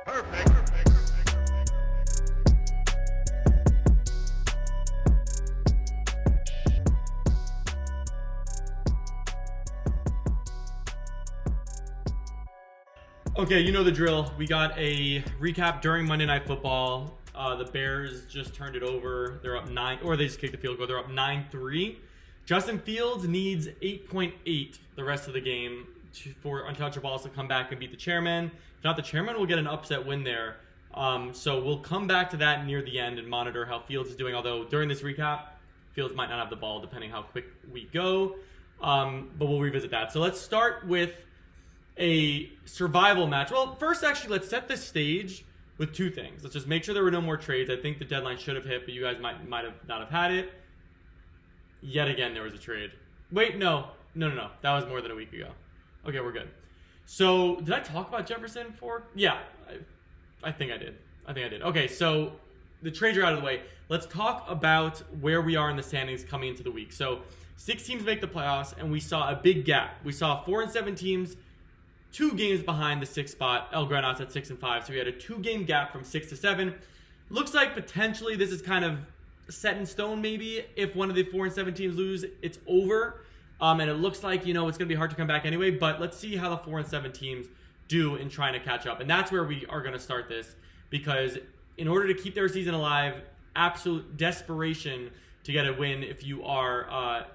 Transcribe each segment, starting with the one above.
Perfect. Okay, you know the drill. We got a recap during Monday Night Football. The Bears just turned it over. They're up 9, or they just kicked the field goal. They're up 9-3. Justin Fields needs 8.8 the rest of the game for Untouchables to come back and beat the Chairman. If not, the Chairman will get an upset win there. So we'll come back to that near the end and monitor how Fields is doing. Although during this recap, Fields might not have the ball depending how quick we go. But we'll revisit that. So let's start with a survival match. Well, first, actually, let's set the stage with two things. Let's just make sure there were no more trades. I think the deadline should have hit, but you guys might have not have had it. Yet again, there was a trade. Wait, no. That was more than a week ago. Okay, we're good. So, did I talk about Jefferson for? Yeah, I think I did. Okay, so the trades are out of the way. Let's talk about where we are in the standings coming into the week. So, 6 teams make the playoffs, and we saw a big gap. We saw 4-7 teams 2 games behind the 6th spot. El Granados at 6-5. So we had a 2-game gap from 6 to 7. Looks like potentially this is kind of set in stone maybe. If one of the 4-7 teams lose, it's over. And it looks like, it's going to be hard to come back anyway. But let's see how the 4-7 teams do in trying to catch up. And that's where we are going to start this. Because in order to keep their season alive, absolute desperation to get a win if you are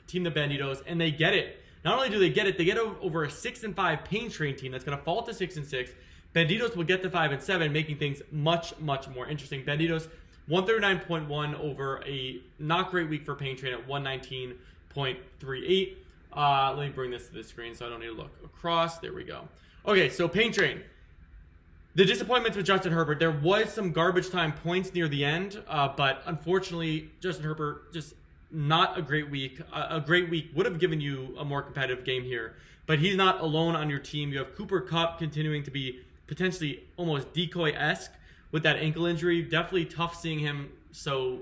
Team the Banditos. And they get it. Not only do they get over a 6-5 Pain Train team that's going to fall to 6-6. Banditos will get to 5-7, making things much, much more interesting. Banditos 139.1 over a not great week for Pain Train at 119.38. Let me bring this to the screen so I don't need to look across. There we go. Okay, so Pain Train. The disappointments with Justin Herbert. There was some garbage time points near the end, but unfortunately, Justin Herbert just not a great week. A great week would have given you a more competitive game here, but he's not alone on your team. You have Cooper Kupp continuing to be potentially almost decoy-esque with that ankle injury. Definitely tough seeing him so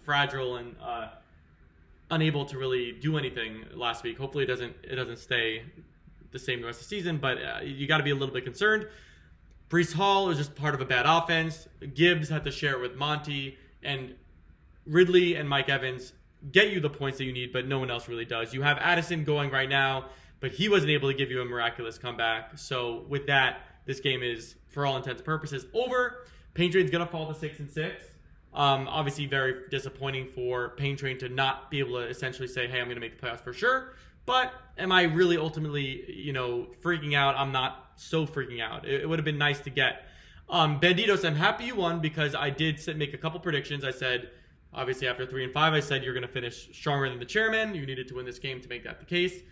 fragile and unable to really do anything last week. Hopefully it doesn't stay the same the rest of the season, but you got to be a little bit concerned. Breece Hall was just part of a bad offense. Gibbs had to share it with Monty, and Ridley and Mike Evans get you the points that you need, but no one else really does. You have Addison going right now, but he wasn't able to give you a miraculous comeback. So with that, this game is, for all intents and purposes, over. Pain Train's going to fall to 6-6. Obviously, very disappointing for Pain Train to not be able to essentially say, hey, I'm going to make the playoffs for sure. But am I really ultimately, freaking out? I'm not so freaking out. It would have been nice to get. Banditos, I'm happy you won because I did make a couple predictions. I said, obviously, after 3-5, I said you're going to finish stronger than the Chairman. You needed to win this game to make that the case.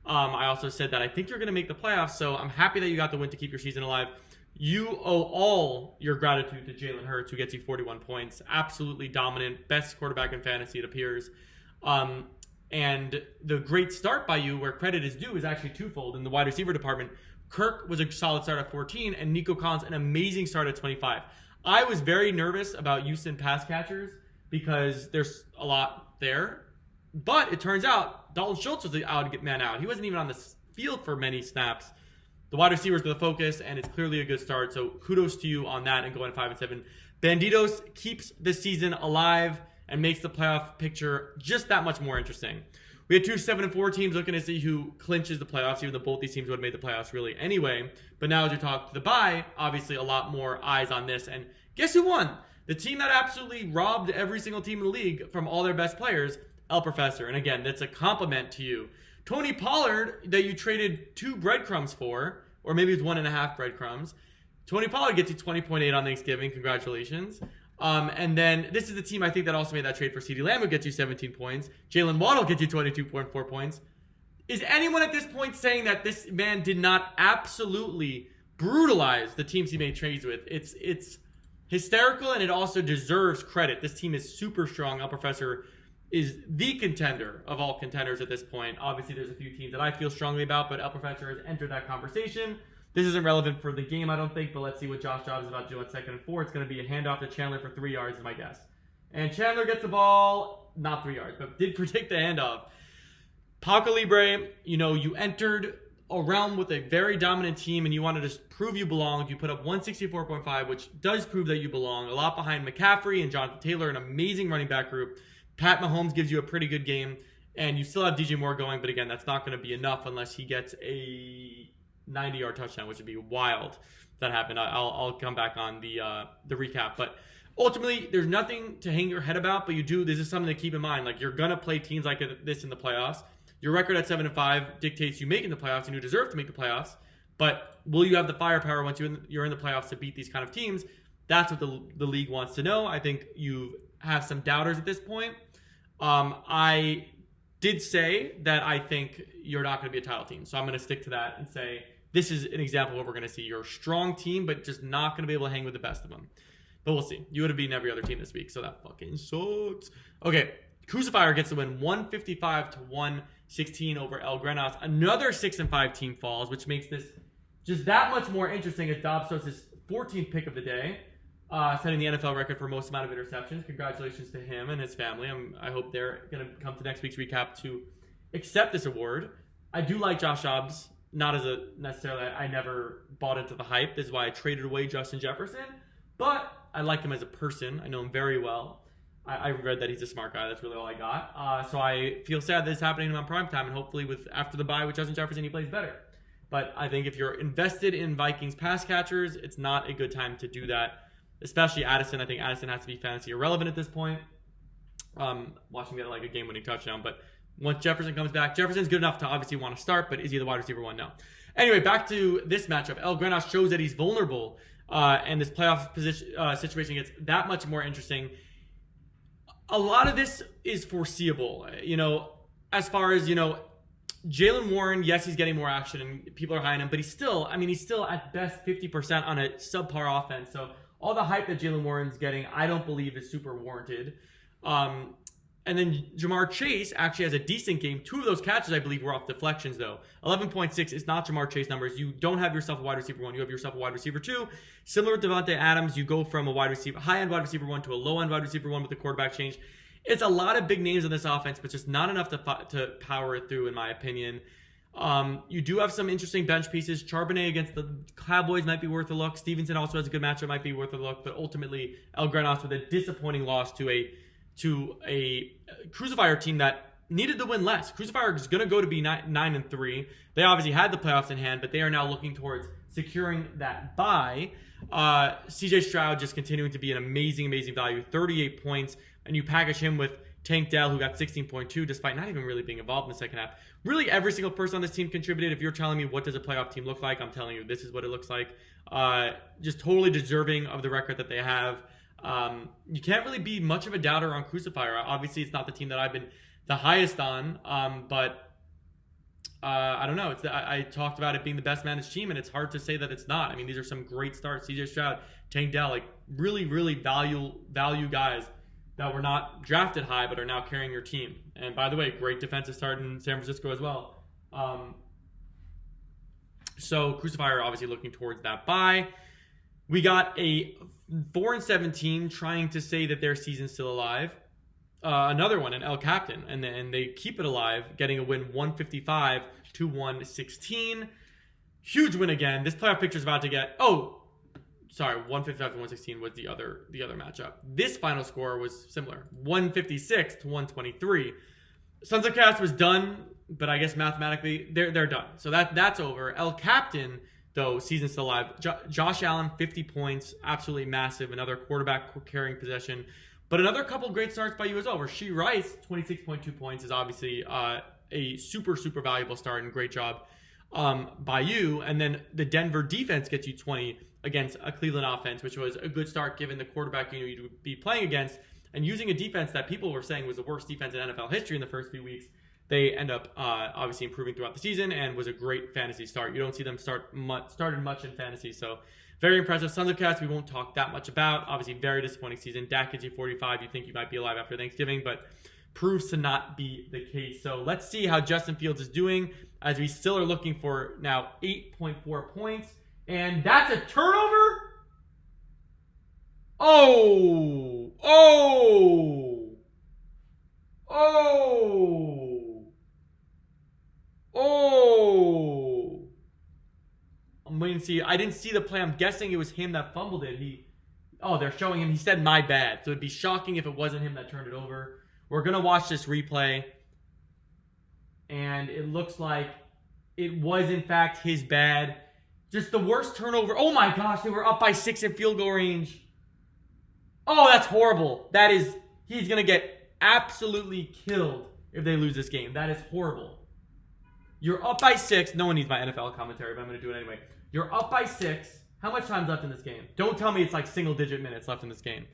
I also said that I think you're going to make the playoffs, so I'm happy that you got the win to keep your season alive. You owe all your gratitude to Jalen Hurts, who gets you 41 points. Absolutely dominant. Best quarterback in fantasy, it appears. And the great start by you, where credit is due, is actually twofold. In the wide receiver department, Kirk was a solid start at 14, and Nico Collins an amazing start at 25. I was very nervous about Houston pass catchers, because there's a lot there. But it turns out Dalton Schultz was the man out. He wasn't even on the field for many snaps. The wide receivers were the focus, and it's clearly a good start. So kudos to you on that and going 5-7. Banditos keeps the season alive and makes the playoff picture just that much more interesting. We had 2 7-4 teams looking to see who clinches the playoffs, even though both these teams would have made the playoffs really anyway. But now as we talk to the bye, obviously a lot more eyes on this. And guess who won? The team that absolutely robbed every single team in the league from all their best players, El Professor. And again, that's a compliment to you. Tony Pollard, that you traded 2 breadcrumbs for, or maybe it's 1.5 breadcrumbs. Tony Pollard gets you 20.8 on Thanksgiving. Congratulations. And then this is the team I think that also made that trade for CeeDee Lamb, who gets you 17 points. Jalen Waddle gets you 22.4 points. Is anyone at this point saying that this man did not absolutely brutalize the teams he made trades with? It's hysterical, and it also deserves credit. This team is super strong. El Professor is the contender of all contenders at this point. Obviously, there's a few teams that I feel strongly about, but El Professor has entered that conversation. This isn't relevant for the game, I don't think, but let's see what Josh Dobbs is about to do on 2nd and 4. It's going to be a handoff to Chandler for 3 yards, is my guess. And Chandler gets the ball, not 3 yards, but did predict the handoff. Paco Libre, you entered a realm with a very dominant team and you want to just prove you belong, you put up 164.5, which does prove that you belong. A lot behind McCaffrey and Jonathan Taylor, an amazing running back group. Pat Mahomes gives you a pretty good game, and you still have DJ Moore going, but again, that's not going to be enough unless he gets a 90-yard touchdown, which would be wild if that happened. I'll come back on the recap, but ultimately, there's nothing to hang your head about, but this is something to keep in mind. Like, you're going to play teams like this in the playoffs. Your record at 7-5 dictates you making the playoffs, and you deserve to make the playoffs. But will you have the firepower once you're in the playoffs to beat these kind of teams? That's what the league wants to know. I think you have some doubters at this point. I did say that I think you're not going to be a title team. So I'm going to stick to that and say this is an example of what we're going to see. You're a strong team, but just not going to be able to hang with the best of them. But we'll see. You would have beaten every other team this week, so that fucking sucks. Okay, Crucifier gets the win 155-116 over El Grenas. Another 6-5 team falls, which makes this just that much more interesting as Dobbs throws his 14th pick of the day, setting the NFL record for most amount of interceptions. Congratulations to him and his family. I hope they're going to come to next week's recap to accept this award. I do like Josh Dobbs, not as a necessarily, I never bought into the hype. This is why I traded away Justin Jefferson, but I like him as a person. I know him very well. I read that he's a smart guy. That's really all I got. So I feel sad that it's happening to him on primetime, and hopefully after the bye with Justin Jefferson, he plays better. But I think if you're invested in Vikings pass catchers, it's not a good time to do that, especially Addison. I think Addison has to be fantasy irrelevant at this point. Watching him get like a game-winning touchdown. But once Jefferson comes back, Jefferson's good enough to obviously want to start, but is he the wide receiver one? No. Anyway, back to this matchup. El Grenas shows that he's vulnerable, and this playoff situation gets that much more interesting. A lot of this is foreseeable, as far as, Jaylen Warren, yes, he's getting more action and people are high on him, but he's still at best 50% on a subpar offense. So all the hype that Jaylen Warren's getting, I don't believe is super warranted. And then Jamar Chase actually has a decent game. 2 of those catches, I believe, were off deflections, though. 11.6 is not Jamar Chase numbers. You don't have yourself a wide receiver 1. You have yourself a wide receiver 2. Similar to Devontae Adams, you go from a high-end wide receiver 1 to a low-end wide receiver 1 with the quarterback change. It's a lot of big names in this offense, but just not enough to power it through, in my opinion. You do have some interesting bench pieces. Charbonnet against the Cowboys might be worth a look. Stevenson also has a good matchup, might be worth a look. But ultimately, El Grenas with a disappointing loss to a Crucifier team that needed to win less. Crucifier is going to go to be 9-3. They obviously had the playoffs in hand, but they are now looking towards securing that bye. CJ Stroud just continuing to be an amazing value, 38 points, and you package him with Tank Dell, who got 16.2, despite not even really being involved in the second half. Really, every single person on this team contributed. If you're telling me what does a playoff team look like, I'm telling you this is what it looks like. Just totally deserving of the record that they have. You can't really be much of a doubter on Crucifier. Obviously, it's not the team that I've been the highest on, but I don't know. I talked about it being the best managed team, and it's hard to say that it's not. I mean, these are some great starts. CJ Stroud, Tank Dell, like really value guys that were not drafted high but are now carrying your team. And by the way, great defensive start in San Francisco as well. So Crucifier obviously looking towards that bye. We got a 4-7 team trying to say that their season's still alive. Another one, an El Captain, and they keep it alive, getting a win 155-116. Huge win again. This playoff picture is about to get 155-116 was the other matchup. This final score was similar, 156-123. Sons of Chaos was done, but I guess mathematically they're done. So that's over. El Captain, though, season's still alive. Josh Allen, 50 points, absolutely massive. Another quarterback carrying possession. But another couple great starts by you as well. Rashee Rice, 26.2 points, is obviously a super valuable start and great job by you. And then the Denver defense gets you 20 against a Cleveland offense, which was a good start given the quarterback you knew you'd be playing against. And using a defense that people were saying was the worst defense in NFL history in the first few weeks, they end up obviously improving throughout the season and was a great fantasy start. You don't see them started much in fantasy, so very impressive. Sons of Cats, we won't talk that much about. Obviously, very disappointing season. Dak gets you 45. You think you might be alive after Thanksgiving, but proves to not be the case. So let's see how Justin Fields is doing, as we still are looking for now 8.4 points. And that's a turnover? Oh! I'm waiting to see. I didn't see the play. I'm guessing it was him that fumbled it. They're showing him. He said, my bad. So it'd be shocking if it wasn't him that turned it over. We're going to watch this replay. And it looks like it was, in fact, his bad. Just the worst turnover. Oh, my gosh. They were up by 6 in field goal range. Oh, that's horrible. He's going to get absolutely killed if they lose this game. That is horrible. You're up by 6. No one needs my NFL commentary, but I'm going to do it anyway. You're up by 6. How much time's left in this game? Don't tell me it's like single-digit minutes left in this game.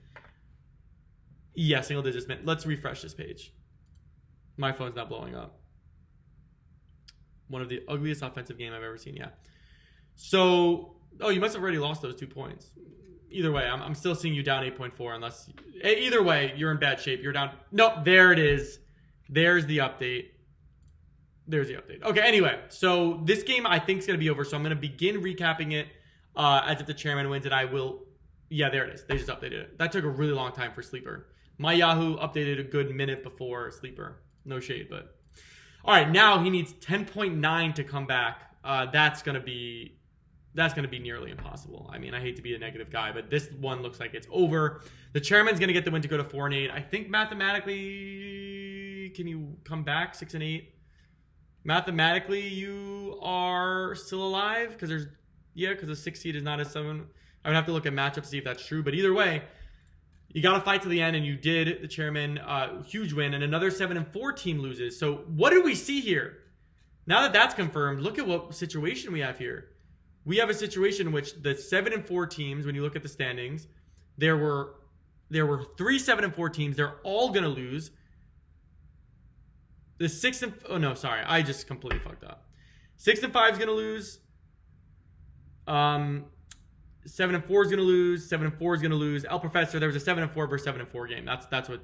Yeah, single-digit minutes. Let's refresh this page. My phone's not blowing up. One of the ugliest offensive game I've ever seen, yeah. So, you must have already lost those 2 points. Either way, I'm still seeing you down 8.4 unless... Either way, you're in bad shape. You're down... No, there it is. There's the update. There's the update. Okay, anyway. So, this game I think is going to be over. So, I'm going to begin recapping it as if the chairman wins. And I will... Yeah, there it is. They just updated it. That took a really long time for Sleeper. My Yahoo updated a good minute before Sleeper. No shade, but... All right, now he needs 10.9 to come back. That's going to be nearly impossible. I mean, I hate to be a negative guy, but this one looks like it's over. The chairman's going to get the win to go to 4-8. I think mathematically, can you come back 6-8? Mathematically, you are still alive because the 6 seed is not a 7. I would have to look at matchups to see if that's true, but either way, you got to fight to the end, and you did. The chairman, huge win, and another 7-4 team loses. So what do we see here? Now that that's confirmed, look at what situation we have here. We have a situation in which the 7-4 teams, when you look at the standings, there were 3 7-4 teams. They're all going to lose. The 6 oh no, sorry. I just completely fucked up. 6-5 is going to lose. 7-4 is going to lose. 7-4 is going to lose. El Professor, there was a 7-4 versus 7-4 game. That's what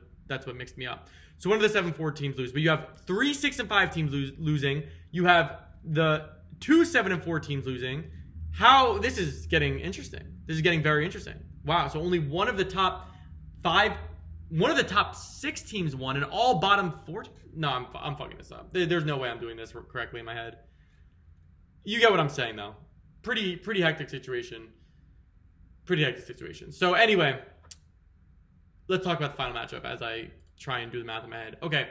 mixed me up. So one of the 7-4 teams lose, but you have 3 6-5 teams losing. You have the 2 7-4 teams losing. This is getting interesting. This is getting very interesting. Wow. So only one of the top 6 teams won, and all bottom 4. No, I'm fucking this up. There's no way I'm doing this correctly in my head. You get what I'm saying, though. Pretty hectic situation. So anyway, let's talk about the final matchup as I try and do the math in my head. Okay.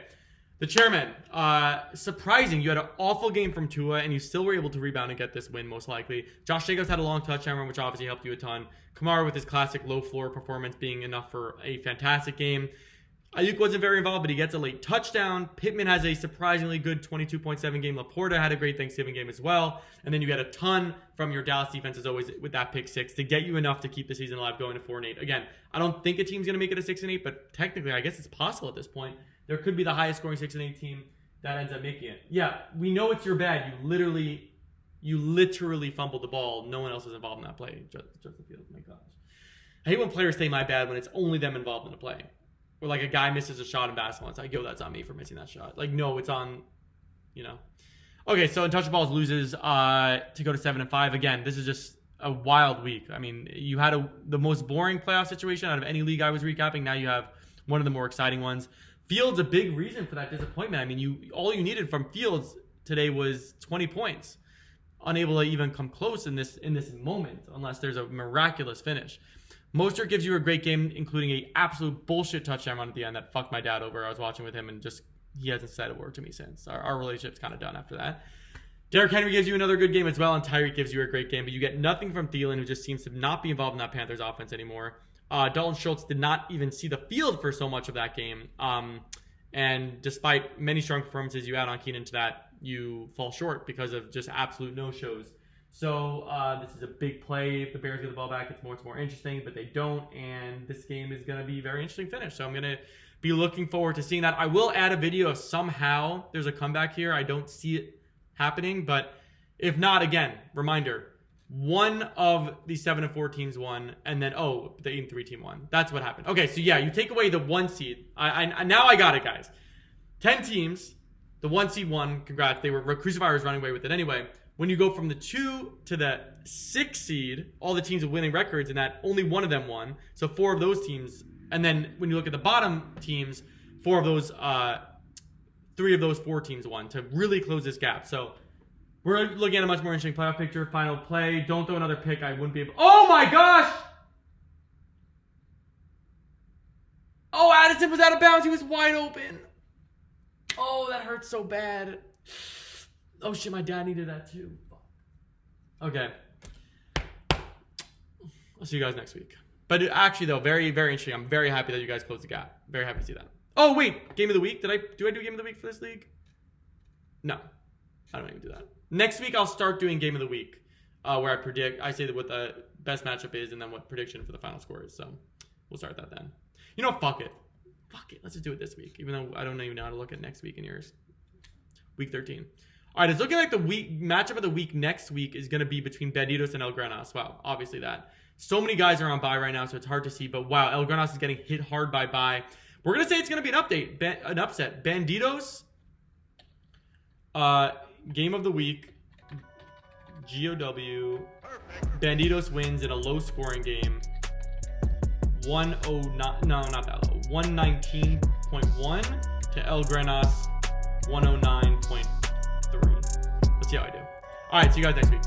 The chairman, surprising. You had an awful game from Tua, and you still were able to rebound and get this win, most likely. Josh Jacobs had a long touchdown run, which obviously helped you a ton. Kamara with his classic low-floor performance being enough for a fantastic game. Ayuk wasn't very involved, but he gets a late touchdown. Pittman has a surprisingly good 22.7 game. Laporta had a great Thanksgiving game as well. And then you get a ton from your Dallas defense, as always, with that pick 6 to get you enough to keep the season alive going to 4-8. Again, I don't think a team's going to make it a 6-8, but technically, I guess it's possible at this point. There could be the highest scoring 6-8 team that ends up making it. Yeah, we know it's your bad. You literally fumbled the ball. No one else is involved in that play. Justin Fields, my gosh. I hate when players say my bad when it's only them involved in the play. Or like a guy misses a shot in basketball. It's like, yo, that's on me for missing that shot. Like, no, it's on, Okay, so Untouchables loses to go to 7-5. Again, this is just a wild week. I mean, you had the most boring playoff situation out of any league I was recapping. Now you have one of the more exciting ones. Fields, a big reason for that disappointment. I mean, all you needed from Fields today was 20 points. Unable to even come close in this moment unless there's a miraculous finish. Mostert gives you a great game, including a absolute bullshit touchdown run at the end that fucked my dad over. I was watching with him and he hasn't said a word to me since. Our relationship's kind of done after that. Derrick Henry gives you another good game as well, and Tyreek gives you a great game, but you get nothing from Thielen, who just seems to not be involved in that Panthers offense anymore. Dalton Schultz did not even see the field for so much of that game. And despite many strong performances, you add on Keenan to that, you fall short because of just absolute no-shows. So this is a big play. If the Bears get the ball back, it's more interesting, but they don't, and this game is going to be a very interesting finish. So I'm going to be looking forward to seeing that. I will add a video if somehow there's a comeback here. I don't see it happening, but if not, again, reminder, one of the 7-4 teams won, and then, the 8-3 team won. That's what happened. Okay, so yeah, you take away the 1 seed. Now I got it, guys. 10 teams, the 1 seed won. Congrats. Crucifier was running away with it anyway. When you go from the 2 to the 6 seed, all the teams with winning records, and that only one of them won. So 4 of those teams, and then when you look at the bottom teams, 3 of those 4 teams won to really close this gap. So We're looking at a much more interesting playoff picture. Final play. Don't throw another pick. I wouldn't be able. Oh my gosh! Oh, Addison was out of bounds. He was wide open. Oh, that hurts so bad. Oh shit, my dad needed that too. Okay. I'll see you guys next week. But actually, though, very, very interesting. I'm very happy that you guys closed the gap. Very happy to see that. Oh, wait. Game of the week? Do I do game of the week for this league? No. I don't even do that. Next week, I'll start doing game of the week, where I say what the best matchup is and then what prediction for the final score is. So we'll start that then. You know, fuck it. Fuck it. Let's just do it this week, even though I don't even know how to look at next week in yours. Week 13. All right, it's looking like the matchup of the week next week is going to be between Bandidos and El Grenas. Wow, obviously that. So many guys are on bye right now, so it's hard to see. But wow, El Grenas is getting hit hard by bye. We're going to say it's going to be an upset. Bandidos, game of the week, GOW. Bandidos wins in a low-scoring game. 109, no, not that low. 119.1 to El Grenas, 109.3. Let's see how I do. All right, see you guys next week.